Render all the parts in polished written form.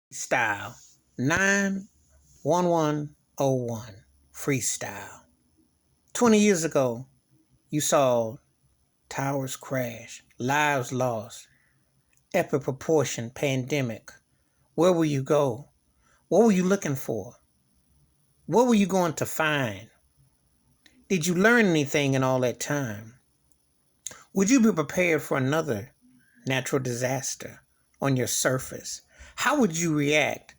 Style 91101 freestyle. 20 years ago, you saw towers crash, lives lost, epic proportion pandemic. Where will you go? What were you looking for? What were you going to find? Did you learn anything in all that time? Would you be prepared for another natural disaster on your surface? How would you react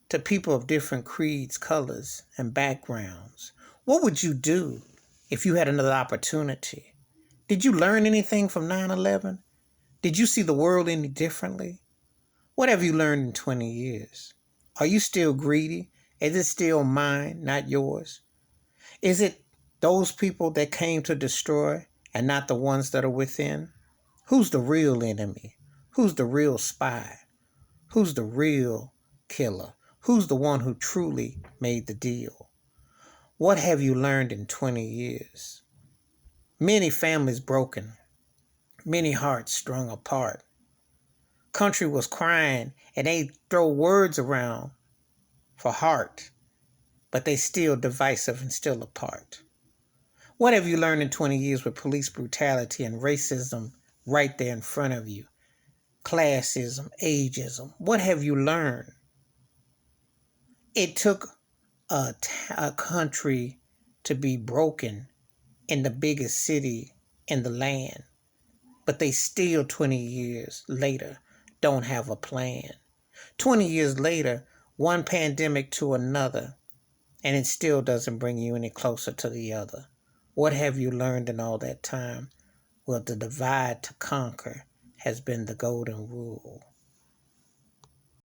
to people of different creeds, colors, and backgrounds? What would you do if you had another opportunity? Did you learn anything from 9/11? Did you see the world any differently? What have you learned in 20 years? Are you still greedy? Is it still mine, not yours? Is it those people that came to destroy and not the ones that are within? Who's the real enemy? Who's the real spy? Who's the real killer? Who's the one who truly made the deal? What have you learned in 20 years? Many families broken, many hearts strung apart. Country was crying and they throw words around for heart, but they still divisive and still apart. What have you learned in 20 years with police brutality and racism right there in front of you? Classism, ageism. What have you learned? It took a country to be broken in the biggest city in the land, but they still 20 years later don't have a plan. 20 years later, one pandemic to another, and it still doesn't bring you any closer to the other. What have you learned in all that time? Well, the divide to conquer has been the golden rule.